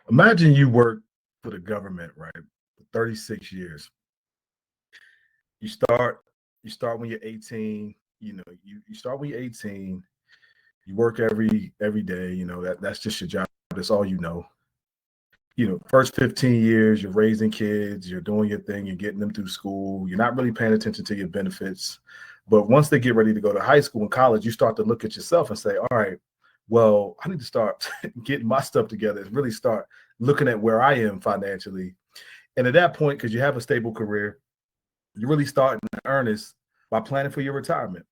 Imagine you work for the government, right? For 36 years. You start you start when you're 18, you start when you're 18, you work every day, that's just your job. That's all you know. First 15 years, you're raising kids, you're doing your thing, you're getting them through school, you're not really paying attention to your benefits. But once they get ready to go to high school and college, you start to look at yourself and say, all right, well, I need to start getting my stuff together and really start looking at where I am financially. And at that point, because you have a stable career, you really start in earnest by planning for your retirement.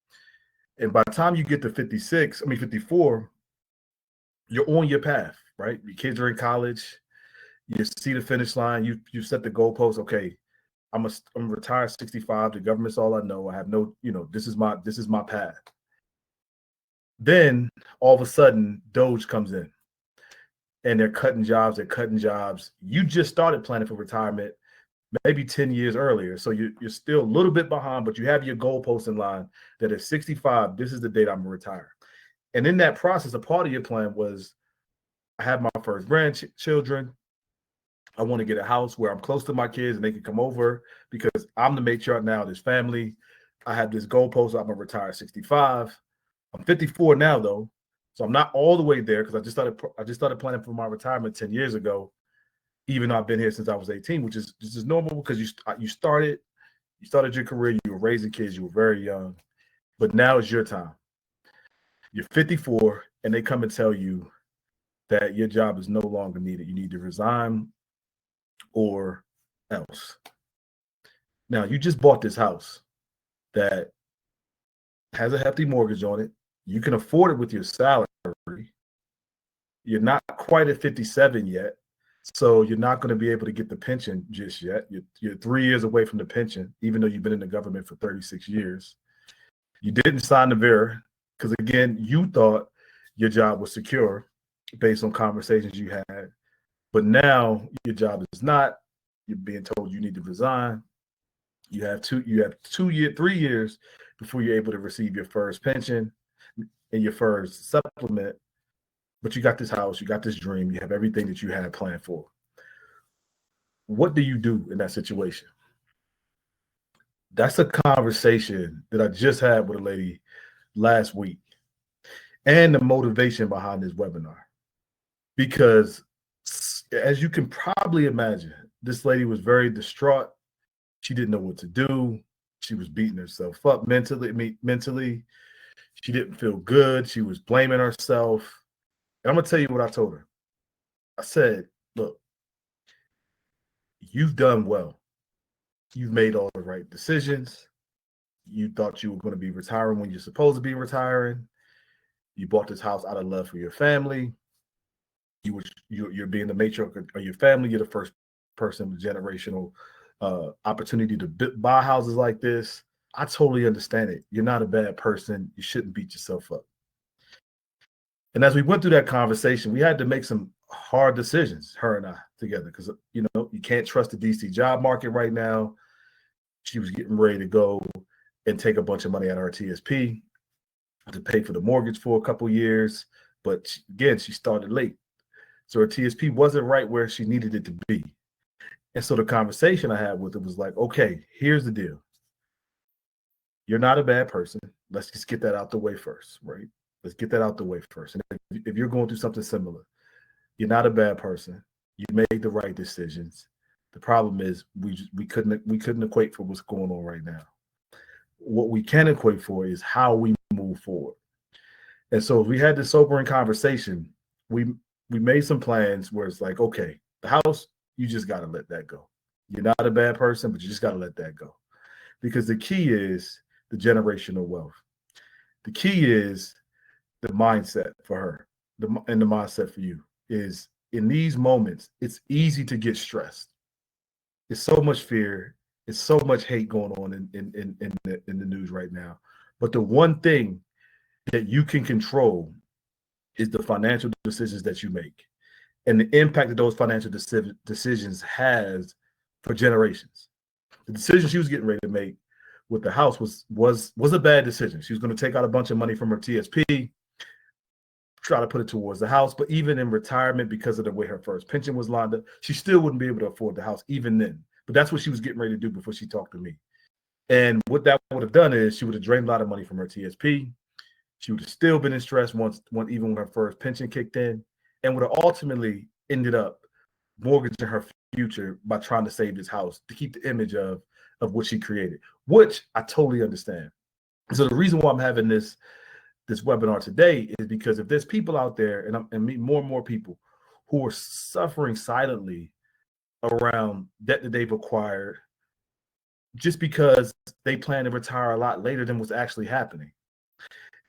And by the time you get to 54, you're on your path, right? Your kids are in college, you see the finish line, you set the goalpost. Okay, I'm retired 65. The government's all I know. I have no, this is my path. Then all of a sudden, Doge comes in and they're cutting jobs. They're cutting jobs. You just started planning for retirement maybe 10 years earlier. So you're still a little bit behind, but you have your goalposts in line that at 65, this is the date I'm going to retire. And in that process, a part of your plan was, I have my first grandchildren. I want to get a house where I'm close to my kids and they can come over because I'm the matriarch now of this family. I have this goalpost. I'm going to retire at 65. I'm 54 now, though. So I'm not all the way there because I just started planning for my retirement 10 years ago, even though I've been here since I was 18, which is just normal because you started your career, you were raising kids, you were very young, but now it's your time. You're 54 and they come and tell you that your job is no longer needed. You need to resign or else. Now, you just bought this house that has a hefty mortgage on it. You can afford it with your salary. You're not quite at 57 yet, so you're not going to be able to get the pension just yet. You're 3 years away from the pension, even though you've been in the government for 36 years. You didn't sign the VERA because, again, you thought your job was secure based on conversations you had. But now your job is not. You're being told you need to resign. You have 3 years before you're able to receive your FERS pension and your FERS supplement. But you got this house, you got this dream, you have everything that you had planned for. What do you do in that situation? That's a conversation that I just had with a lady last week, and the motivation behind this webinar. Because as you can probably imagine, this lady was very distraught. She didn't know what to do. She was beating herself up mentally. She didn't feel good. She was blaming herself. And I'm going to tell you what I told her. I said, look, you've done well. You've made all the right decisions. You thought you were going to be retiring when you're supposed to be retiring. You bought this house out of love for your family. You're being the matriarch of your family. You're the first person with generational opportunity to buy houses like this. I totally understand it. You're not a bad person. You shouldn't beat yourself up. And as we went through that conversation, we had to make some hard decisions, her and I together, because you can't trust the DC job market right now. She was getting ready to go and take a bunch of money out of her TSP to pay for the mortgage for a couple of years. But again, she started late. So her TSP wasn't right where she needed it to be. And so the conversation I had with her was like, okay, here's the deal. You're not a bad person. Let's just get that out the way first, right? Let's get that out the way first. And if you're going through something similar, you're not a bad person. You made the right decisions. The problem is we couldn't equate for what's going on right now. What we can equate for is how we move forward. And so we had this sobering conversation. We made some plans where it's like, okay, the house, you just got to let that go. You're not a bad person, but you just got to let that go. Because the key is the generational wealth. The key is the mindset for her, and the mindset for you is, in these moments, it's easy to get stressed. It's so much fear. It's so much hate going on in the news right now. But the one thing that you can control is the financial decisions that you make and the impact that those financial decisions has for generations. The decision she was getting ready to make with the house was a bad decision. She was going to take out a bunch of money from her TSP, try to put it towards the house. But even in retirement, because of the way her first pension was lined up, she still wouldn't be able to afford the house even then. But that's what she was getting ready to do before she talked to me. And what that would have done is she would have drained a lot of money from her TSP. She would have still been in stress even when her first pension kicked in, and would have ultimately ended up mortgaging her future by trying to save this house to keep the image of what she created, which I totally understand. So the reason why I'm having this webinar today is because if there's people out there, and meet more and more people who are suffering silently around debt that they've acquired just because they plan to retire a lot later than what's actually happening.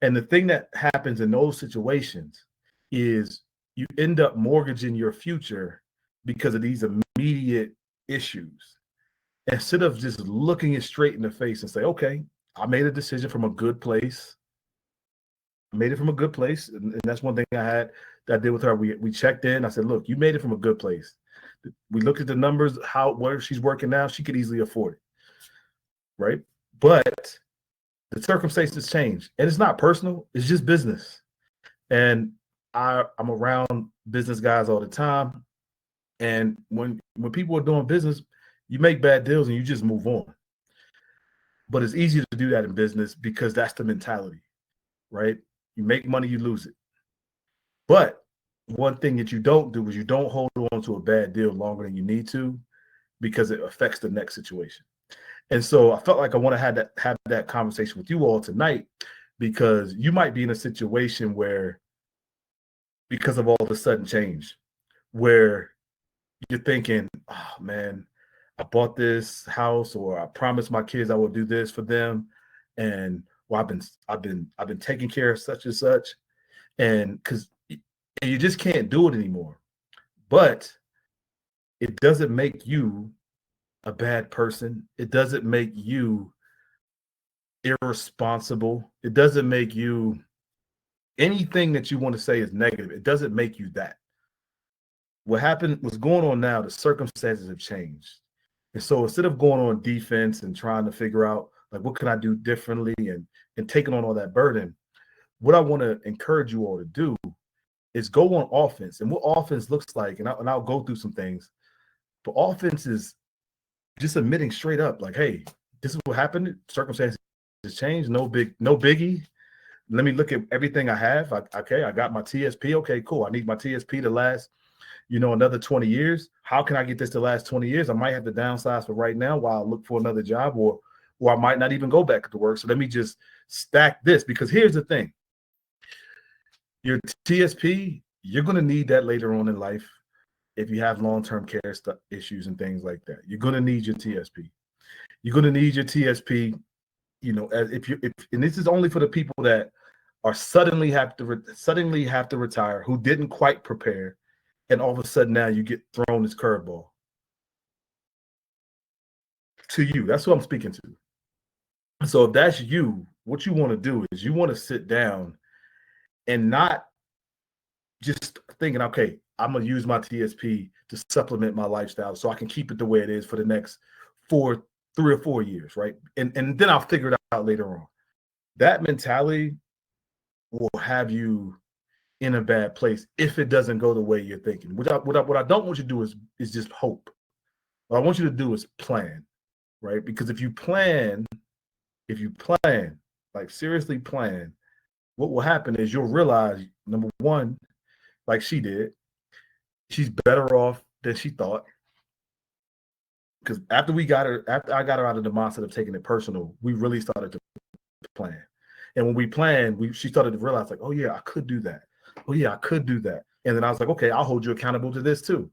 And the thing that happens in those situations is you end up mortgaging your future because of these immediate issues. Instead of just looking it straight in the face and say, okay, I made a decision from a good place. I made it from a good place. And that's one thing that I did with her. We checked in. I said, look, you made it from a good place. We looked at the numbers, where she's working now, she could easily afford it. Right. But the circumstances change. And it's not personal, it's just business. And I'm around business guys all the time. And when people are doing business, you make bad deals and you just move on. But it's easier to do that in business because that's the mentality, right? You make money, you lose it. But one thing that you don't do is you don't hold on to a bad deal longer than you need to, because it affects the next situation. And so I felt like I want to have that conversation with you all tonight, because you might be in a situation where, because of all the sudden change, where you're thinking, oh man, I bought this house, or I promised my kids I will do this for them, and well, I've been taking care of such and such, and you just can't do it anymore. But it doesn't make you a bad person. It doesn't make you irresponsible. It doesn't make you anything that you want to say is negative. It doesn't make you that. What's going on now, the circumstances have changed. And so instead of going on defense and trying to figure out, like, what can I do differently, and taking on all that burden, what I want to encourage you all to do is go on offense. And what offense looks like, and I'll go through some things, but offense is just admitting straight up, like, hey, this is what happened. Circumstances changed. No biggie. Let me look at everything I have. I got my TSP. Okay, cool. I need my TSP to last, another 20 years. How can I get this to last 20 years? I might have to downsize for right now while I look for another job, or I might not even go back to work. So let me just stack this, because here's the thing. Your TSP, you're going to need that later on in life. If you have long-term care issues and things like that, you're going to need your TSP. You're going to need your TSP, and this is only for the people that are suddenly have to retire, who didn't quite prepare, and all of a sudden now you get thrown this curveball to you. That's what I'm speaking to. So if that's you, what you want to do is you want to sit down and not just thinking, okay, I'm going to use my TSP to supplement my lifestyle so I can keep it the way it is for the next 3 or 4 years, right? And then I'll figure it out later on. That mentality will have you in a bad place if it doesn't go the way you're thinking. What I don't want you to do is just hope. What I want you to do is plan, right? Because if you plan, like seriously plan, what will happen is you'll realize, number one, like she did, she's better off than she thought. Because after I got her out of the mindset of taking it personal, we really started to plan. And when we planned, she started to realize, like, oh yeah, I could do that. Oh yeah, I could do that. And then I was like, okay, I'll hold you accountable to this too.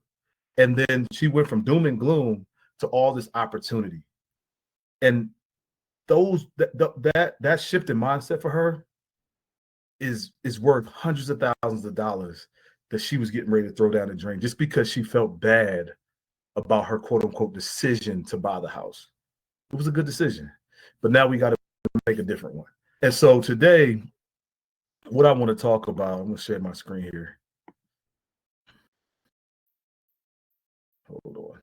And then she went from doom and gloom to all this opportunity. And that shift in mindset for her is worth hundreds of thousands of dollars that she was getting ready to throw down the drain just because she felt bad about her quote unquote decision to buy the house. It was a good decision, but now we got to make a different one. And so today, what I want to talk about, I'm going to share my screen here. Hold on.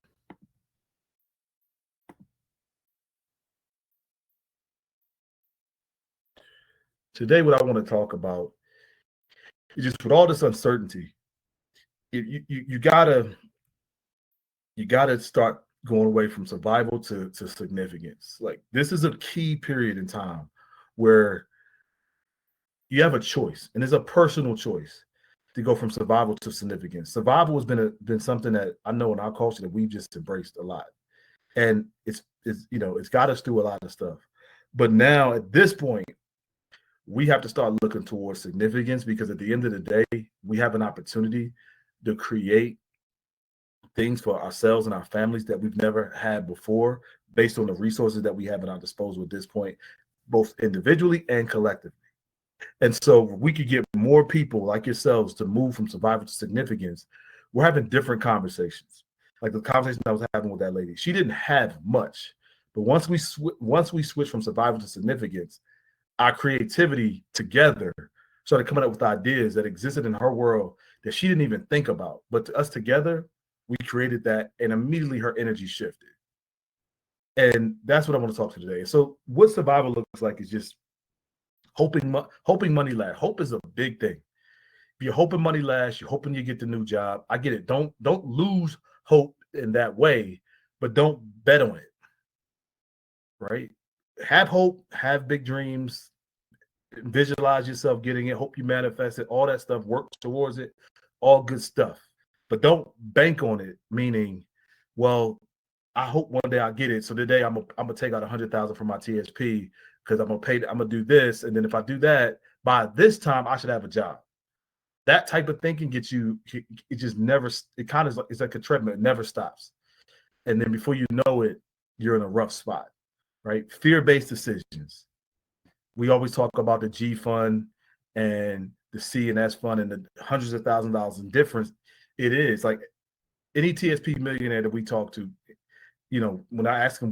Today, what I want to talk about is just with all this uncertainty, you gotta start going away from survival to significance. Like this is a key period in time where you have a choice, and it's a personal choice to go from survival to significance. Survival has been something that I know in our culture that we've just embraced a lot, and it's got us through a lot of stuff. But now at this point, we have to start looking towards significance because at the end of the day, we have an opportunity to create things for ourselves and our families that we've never had before based on the resources that we have at our disposal at this point, both individually and collectively. And so we could get more people like yourselves to move from survival to significance. We're having different conversations. Like the conversation I was having with that lady, she didn't have much, but once we switch from survival to significance, our creativity together started coming up with ideas that existed in her world that she didn't even think about. But to us together, we created that, and immediately her energy shifted. And that's what I want to talk to today. So, what survival looks like is just hoping money lasts. Hope is a big thing. If you're hoping money lasts, you're hoping you get the new job. I get it. Don't lose hope in that way, but don't bet on it. Right? Have hope, have big dreams, visualize yourself getting it, hope you manifest it, all that stuff, work towards it, all good stuff. But don't bank on it, meaning, well, I hope one day I get it. So today I'm gonna take out 100,000 from my TSP because I'm gonna do this, and then if I do that by this time, I should have a job. That type of thinking gets you. It just never. It kind of it's like a treadmill. It never stops, and then before you know it, you're in a rough spot, right? Fear-based decisions. We always talk about the G fund and the C and S fund and the hundreds of thousands of dollars in difference. It is like any TSP millionaire that we talk to, when I ask them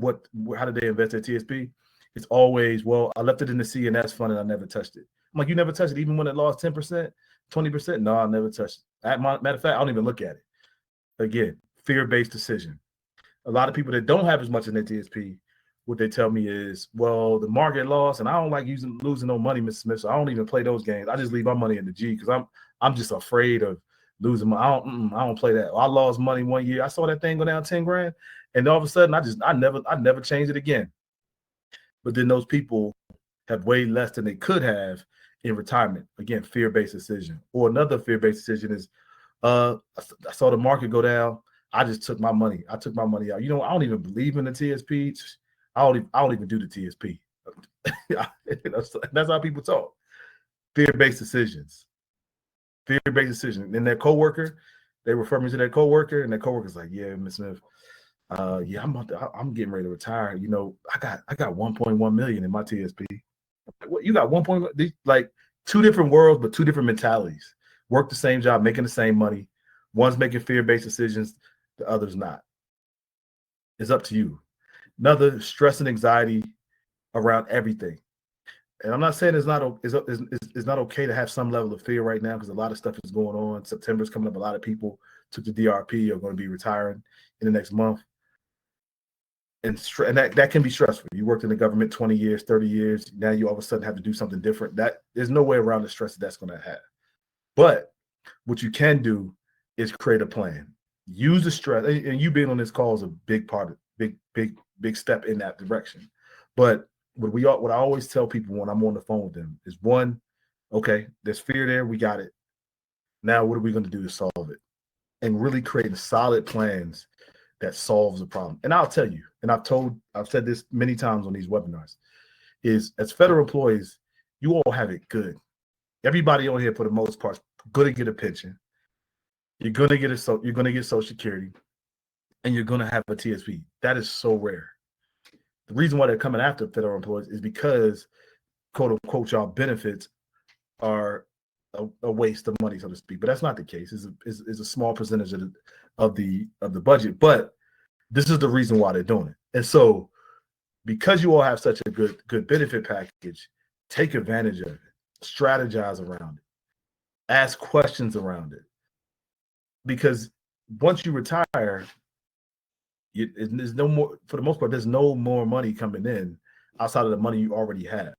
how did they invest at TSP, it's always, well, I left it in the C and S fund and I never touched it. I'm like, you never touched it even when it lost 10%, 20%? No, I never touched it. Matter of fact, I don't even look at it. Again, fear-based decision. A lot of people that don't have as much in their TSP, what they tell me is, well, the market lost, and I don't like losing no money, Mr. Smith. So I don't even play those games. I just leave my money in the G because I'm just afraid of losing money. I don't play that. I lost money one year. I saw that thing go down 10 grand, and all of a sudden I never changed it again. But then those people have way less than they could have in retirement. Again, fear-based decision. Or another fear-based decision is, I saw the market go down. I just took my money. I took my money out. I don't even believe in the TSP. I don't even do the TSP. That's how people talk. Fear-based decisions. Fear-based decision. And their coworker, they refer me to their coworker, and their coworker's like, "Yeah, Ms. Smith, yeah, I'm getting ready to retire. I got 1.1 million in my TSP. What, you got 1. Like two different worlds, but two different mentalities. Work the same job, making the same money. One's making fear-based decisions, the other's not. It's up to you. Another, stress and anxiety around everything. And I'm not saying it's not okay to have some level of fear right now because a lot of stuff is going on. September's coming up. A lot of people took the DRP, are going to be retiring in the next month. And that can be stressful. You worked in the government 20 years, 30 years. Now you all of a sudden have to do something different. There's no way around the stress that's going to have. But what you can do is create a plan. Use the stress, and you being on this call is a big part of big step in that direction. But what I always tell people when I'm on the phone with them is, one, okay, there's fear there, we got it. Now what are we going to do to solve it? And really creating solid plans that solves the problem. And I'll tell you, and I've said this many times on these webinars, is as federal employees, you all have it good. Everybody on here, for the most part, going to get a pension. You're going to get Social Security, and you're going to have a TSP. That is so rare. The reason why they're coming after federal employees is because, quote unquote, y'all benefits are a waste of money, so to speak. But that's not the case. It's a small percentage of the budget. But this is the reason why they're doing it. And so, because you all have such a good benefit package, take advantage of it. Strategize around it. Ask questions around it. Because once you retire, there's no more, for the most part, there's no more money coming in outside of the money you already have.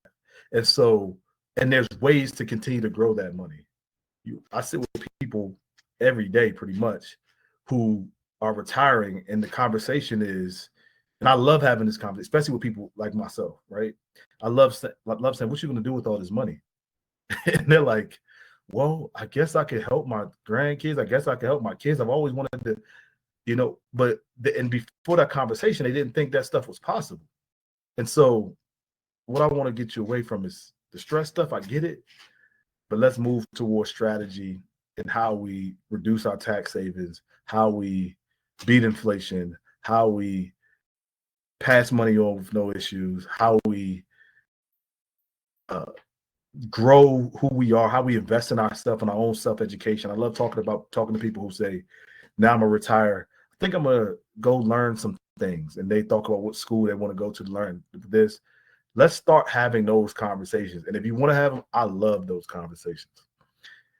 And so And there's ways to continue to grow that money. I sit with people every day pretty much who are retiring, and the conversation is, and I love having this conversation, especially with people like myself, right? I love saying, what you going to do with all this money? And they're like, well, I guess I could help my grandkids. I guess I could help my kids. I've always wanted to, but and before that conversation, they didn't think that stuff was possible. And so what I want to get you away from is the stress stuff. I get it, but let's move towards strategy and how we reduce our tax savings, how we beat inflation, how we pass money on with no issues, how we grow who we are, how we invest in ourselves and our own self-education. I love talking to people who say, now I'm gonna retire. I think I'm gonna go learn some things. And they talk about what school they want to go to learn this. Let's start having those conversations. And if you want to have them, I love those conversations.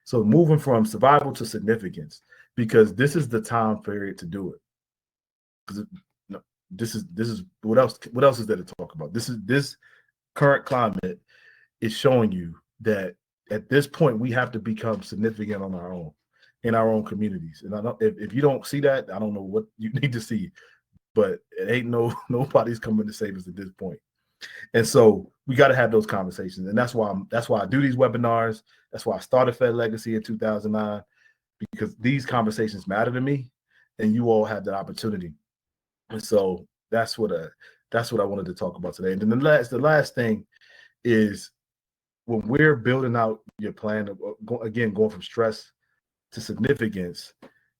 So moving from survival to significance, because this is the time period to do it. Because this is what else is there to talk about? This current climate is showing you that at this point we have to become significant on our own in our own communities. And I don't, if you don't see that, I don't know what you need to see, but it ain't nobody's coming to save us at this point. And so we got to have those conversations. And that's why I do these webinars. That's why I started Fed Legacy in 2009, because these conversations matter to me and you all have that opportunity. And so that's what I wanted to talk about today. And then the last thing is, when we're building out your plan, going from stress to significance,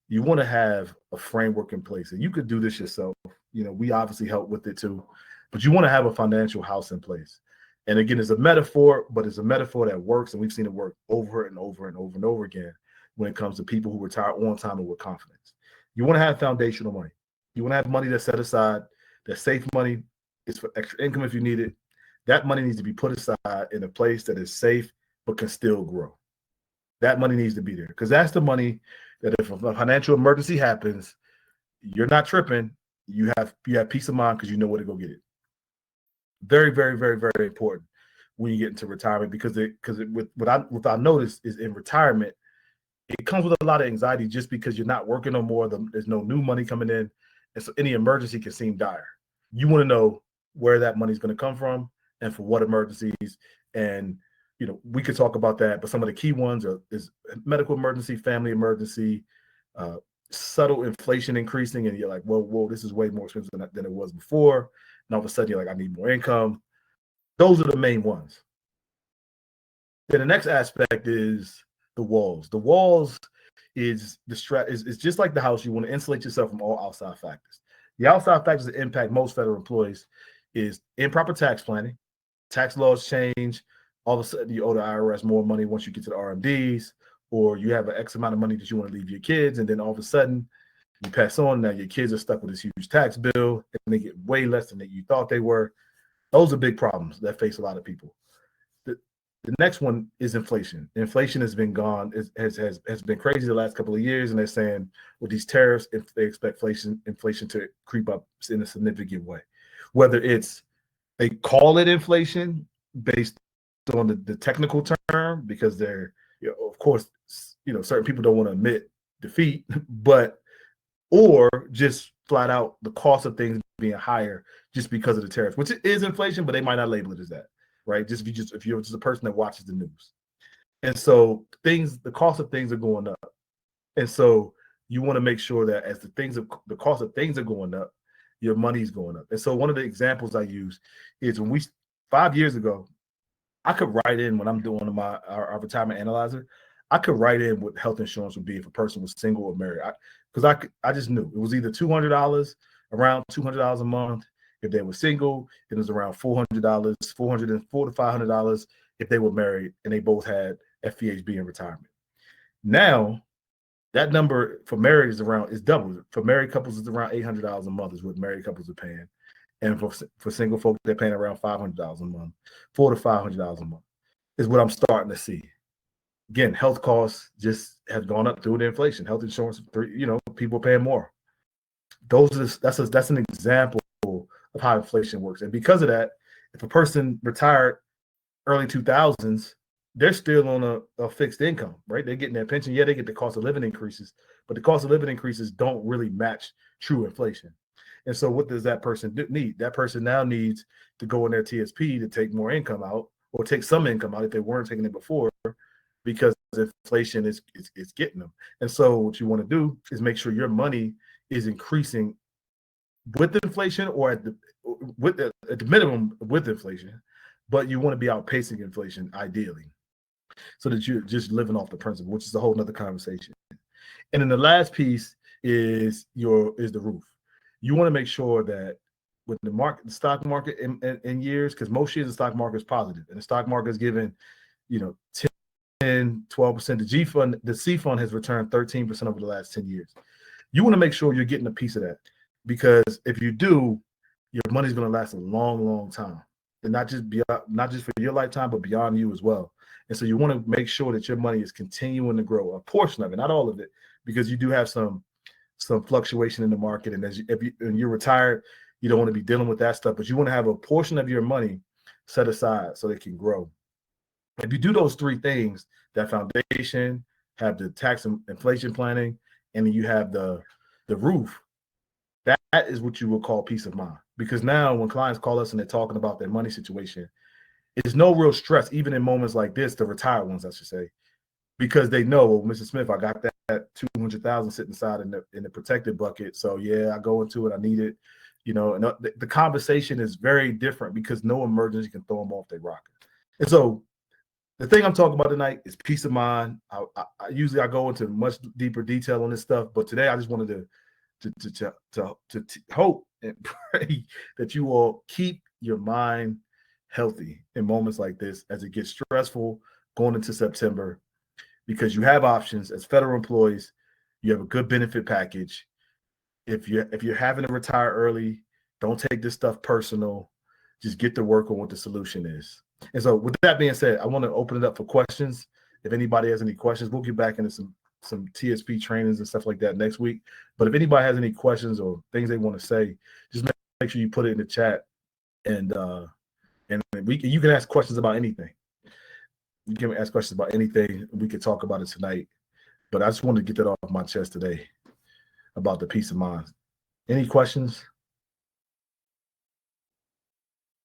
you want to have a framework in place. And you could do this yourself. We obviously help with it too, but you want to have a financial house in place. And again, it's a metaphor, but it's a metaphor that works. And we've seen it work over and over and over and over again when it comes to people who retire on time and with confidence. You want to have foundational money. You want to have money that's set aside, that's safe money. It's for extra income if you need it. That money needs to be put aside in a place that is safe but can still grow. That money needs to be there, because that's the money that if a financial emergency happens, you're not tripping. You have peace of mind because you know where to go get it. Very, very, very, very important when you get into retirement, because what I noticed is in retirement, it comes with a lot of anxiety just because you're not working no more. There's no new money coming in, and so any emergency can seem dire. You want to know where that money is going to come from and for what emergencies. And we could talk about that, but some of the key ones is medical emergency, family emergency, subtle inflation increasing, and you're like, whoa, this is way more expensive than it was before. And all of a sudden, you're like, I need more income. Those are the main ones. Then the next aspect is the walls. The walls is just like the house. You want to insulate yourself from all outside factors. The outside factors that impact most federal employees is improper tax planning. Tax laws change. All of a sudden, you owe the IRS more money once you get to the RMDs, or you have an X amount of money that you want to leave your kids, and then all of a sudden, you pass on. Now your kids are stuck with this huge tax bill, and they get way less than you thought they were. Those are big problems that face a lot of people. The next one is inflation. Inflation has been has been crazy the last couple of years, and they're saying with these tariffs, if they expect inflation to creep up in a significant way. Whether it's they call it inflation based on the technical term, because they're, of course, certain people don't want to admit defeat, or just flat out the cost of things being higher just because of the tariffs, which is inflation, but they might not label it as that, right? If you're just a person that watches the news. And so the cost of things are going up. And so you want to make sure that as the cost of things are going up, your money's going up. And so one of the examples I use is 5 years ago, I could write in when I'm doing our retirement analyzer, I could write in what health insurance would be if a person was single or married. Because I just knew it was either $200, around $200 a month if they were single. It was around $400, $400 to $500 if they were married and they both had FEHB in retirement. Now, that number for married is double. For married couples, it's around $800 a month is what married couples are paying. And for single folks, they're paying around $500 a month, $400 to $500 a month is what I'm starting to see. Again, health costs just have gone up through the inflation. Health insurance, people are paying more. That's an example of how inflation works. And because of that, if a person retired early 2000s, they're still on a fixed income, right? They're getting their pension. Yeah, they get the cost of living increases, but the cost of living increases don't really match true inflation. And so, what does that person need? That person now needs to go in their TSP to take more income out, or take some income out if they weren't taking it before, because inflation is getting them. And so, what you want to do is make sure your money is increasing with inflation, or at the minimum with inflation, but you want to be outpacing inflation ideally, so that you're just living off the principal, which is a whole nother conversation. And then the last piece is the roof. You want to make sure that with the stock market in years, because most years the stock market is positive, and the stock market is giving, 10, 12%. The C fund has returned 13% over the last 10 years. You want to make sure you're getting a piece of that, because if you do, your money's going to last a long, long time, and not just for your lifetime, but beyond you as well. And so you want to make sure that your money is continuing to grow, a portion of it, not all of it, because you do have some fluctuation in the market. And when you're retired, you don't want to be dealing with that stuff, but you want to have a portion of your money set aside so they can grow. If you do those three things, that foundation, have the tax and inflation planning, and then you have the roof, that is what you will call peace of mind. Because now when clients call us and they're talking about their money situation, it's no real stress, even in moments like this, the retired ones, I should say, because they know, well, Mr. Smith, I got that 200,000 sitting aside in the protected bucket. So yeah, I go into it, I need it, and the conversation is very different because no emergency can throw them off their rocker. And so the thing I'm talking about tonight is peace of mind. I usually go into much deeper detail on this stuff, but today I just wanted to hope and pray that you all keep your mind healthy in moments like this as it gets stressful going into September, because you have options as federal employees. You have a good benefit package. If you're having to retire early, don't take this stuff personal. Just get to work on what the solution is. And so with that being said, I want to open it up for questions. If anybody has any questions, we'll get back into some TSP trainings and stuff like that next week. But if anybody has any questions or things they want to say, just make sure you put it in the chat, and you can ask questions about anything. You can ask questions about anything. We could talk about it tonight. But I just wanted to get that off my chest today about the peace of mind. Any questions?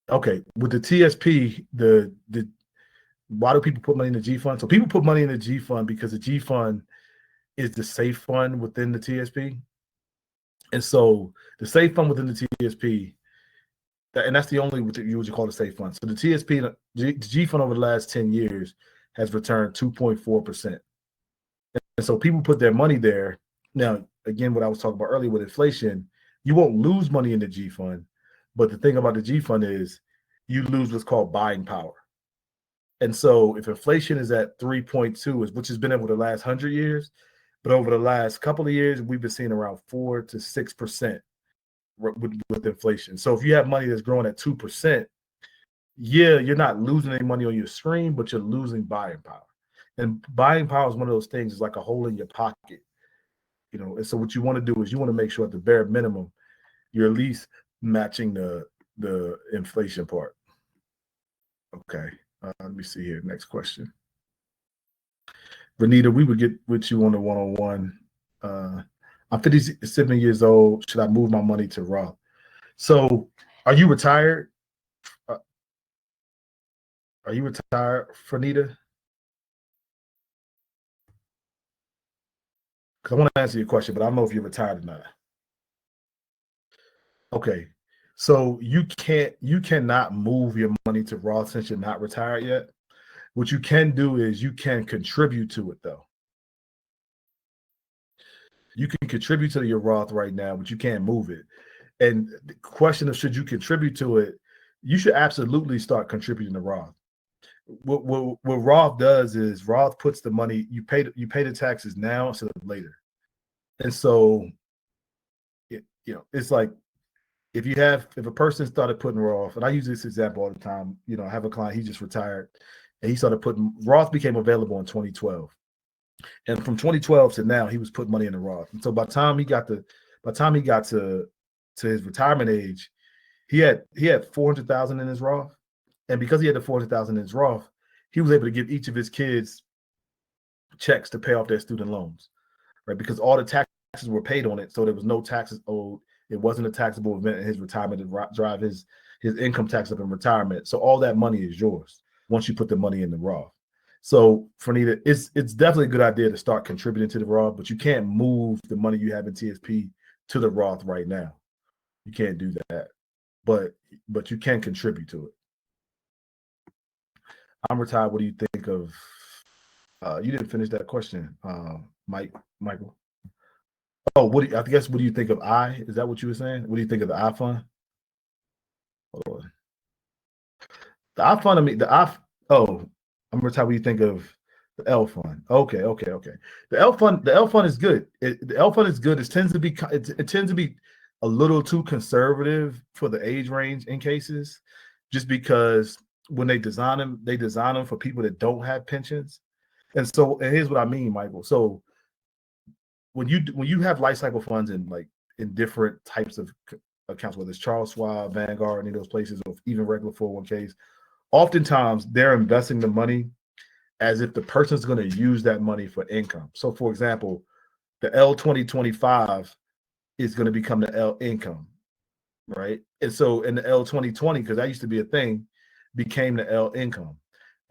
Okay, with the TSP, why do people put money in the G fund? So people put money in the G fund because the G fund is the safe fund within the TSP. And so the safe fund within the TSP, and that's the only what you call the safe fund. So the TSP, the G fund over the last 10 years has returned 2.4%. And so people put their money there. Now, again, what I was talking about earlier with inflation, you won't lose money in the G fund. But the thing about the G fund is you lose what's called buying power. And so if inflation is at 3.2, which has been over the last 100 years, but over the last couple of years, we've been seeing around 4 to 6% with inflation. So if you have money that's growing at 2%, yeah, you're not losing any money on your screen, but you're losing buying power. And buying power is one of those things, it's like a hole in your pocket, And so what you want to do is you want to make sure at the bare minimum, you're at least matching the inflation part. Okay, let me see here. Next question. Renita, we would get with you on the one-on-one. I'm 57 years old. Should I move my money to Roth? So are you retired? Are you retired, Renita? Because I want to answer your question, but I don't know if you're retired or not. Okay. So you cannot move your money to Roth since you're not retired yet. What you can do is you can contribute to it, though. You can contribute to your Roth right now, but you can't move it. And the question of should you contribute to it, you should absolutely start contributing to Roth. What Roth does is Roth puts the money, you pay the taxes now instead of later. And so, it's like if a person started putting Roth, and I use this example all the time, I have a client, he just retired, and he started putting, Roth became available in 2012. And from 2012 to now, he was putting money in the Roth. And so by the time he got to his retirement age, he had 400,000 in his Roth. And because he had the 400,000 in his Roth, he was able to give each of his kids checks to pay off their student loans, right? Because all the taxes were paid on it, so there was no taxes owed. It wasn't a taxable event in his retirement to drive his income tax up in retirement. So all that money is yours once you put the money in the Roth. So Fernita, it's definitely a good idea to start contributing to the Roth, but you can't move the money you have in TSP to the Roth right now. You can't do that, but you can contribute to it. I'm retired. What do you think of? You didn't finish that question, Michael. Oh, I guess what do you think of I? Is that what you were saying? What do you think of the I fund? Hold on. The I fund. I mean the I. Oh, I'm retired. What do you think of the L fund? Okay. The L fund is good. The L fund is good. It tends to be a little too conservative for the age range in cases, just because when they design them for people that don't have pensions. And here's what I mean, Michael. So when you have life cycle funds in different types of accounts, whether it's Charles Schwab, Vanguard, any of those places, or even regular 401ks, oftentimes they're investing the money as if the person's going to use that money for income. So, for example, the L 2025 is going to become the L income, right? And so in the L 2020, because that used to be a thing, became the L income.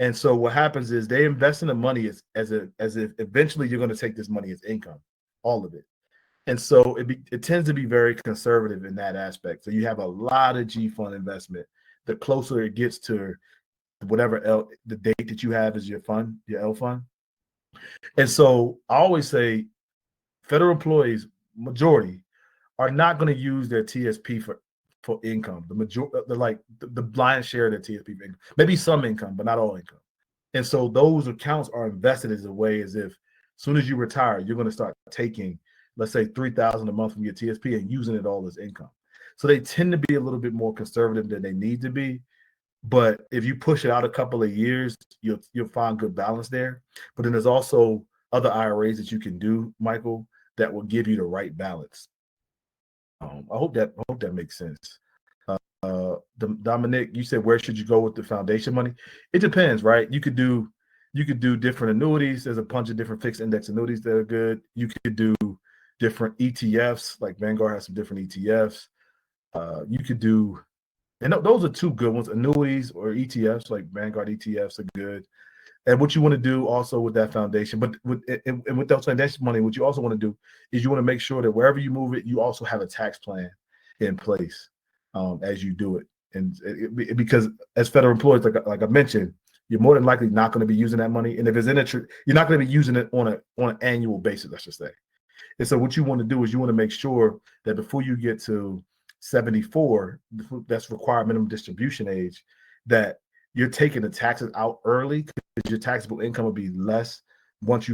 And so what happens is they invest in the money as if eventually you're going to take this money as income, all of it. And so it tends to be very conservative in that aspect. So you have a lot of G fund investment. The closer it gets to whatever the date that you have as your fund, your L fund. And so I always say federal employees, majority, are not going to use their TSP for income. The lion's share of their TSP for income. Maybe some income, but not all income. And so those accounts are invested as a way as if as soon as you retire, you're going to start taking, let's say, $3,000 a month from your TSP and using it all as income. So they tend to be a little bit more conservative than they need to be. But if you push it out a couple of years, you'll find good balance there. But then there's also other IRAs that you can do, Michael, that will give you the right balance. I hope that makes sense. Dominic, you said where should you go with the foundation money? It depends, right? You could do different annuities. There's a bunch of different fixed index annuities that are good. You could do different ETFs, like Vanguard has some different ETFs. You could do, and those are two good ones, annuities or ETFs, like Vanguard ETFs are good. And what you want to do also with that foundation, but with that foundation money, what you also want to do is you want to make sure that wherever you move it, you also have a tax plan in place as you do it. And because as federal employees, like I mentioned, you're more than likely not going to be using that money. And if it's you're not going to be using it on an annual basis, let's just say. And so what you want to do is you want to make sure that before you get to 74, that's required minimum distribution age, that you're taking the taxes out early, because your taxable income will be less as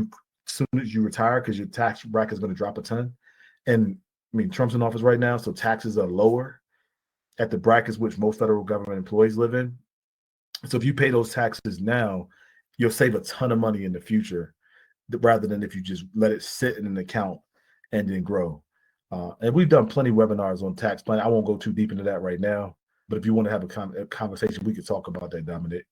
soon as you retire, because your tax bracket is going to drop a ton. And I mean, Trump's in office right now, so taxes are lower at the brackets which most federal government employees live in. So if you pay those taxes now, you'll save a ton of money in the future, rather than if you just let it sit in an account and then grow. And we've done plenty of webinars on tax planning. I won't go too deep into that right now, but if you want to have a conversation, we could talk about that, Dominic.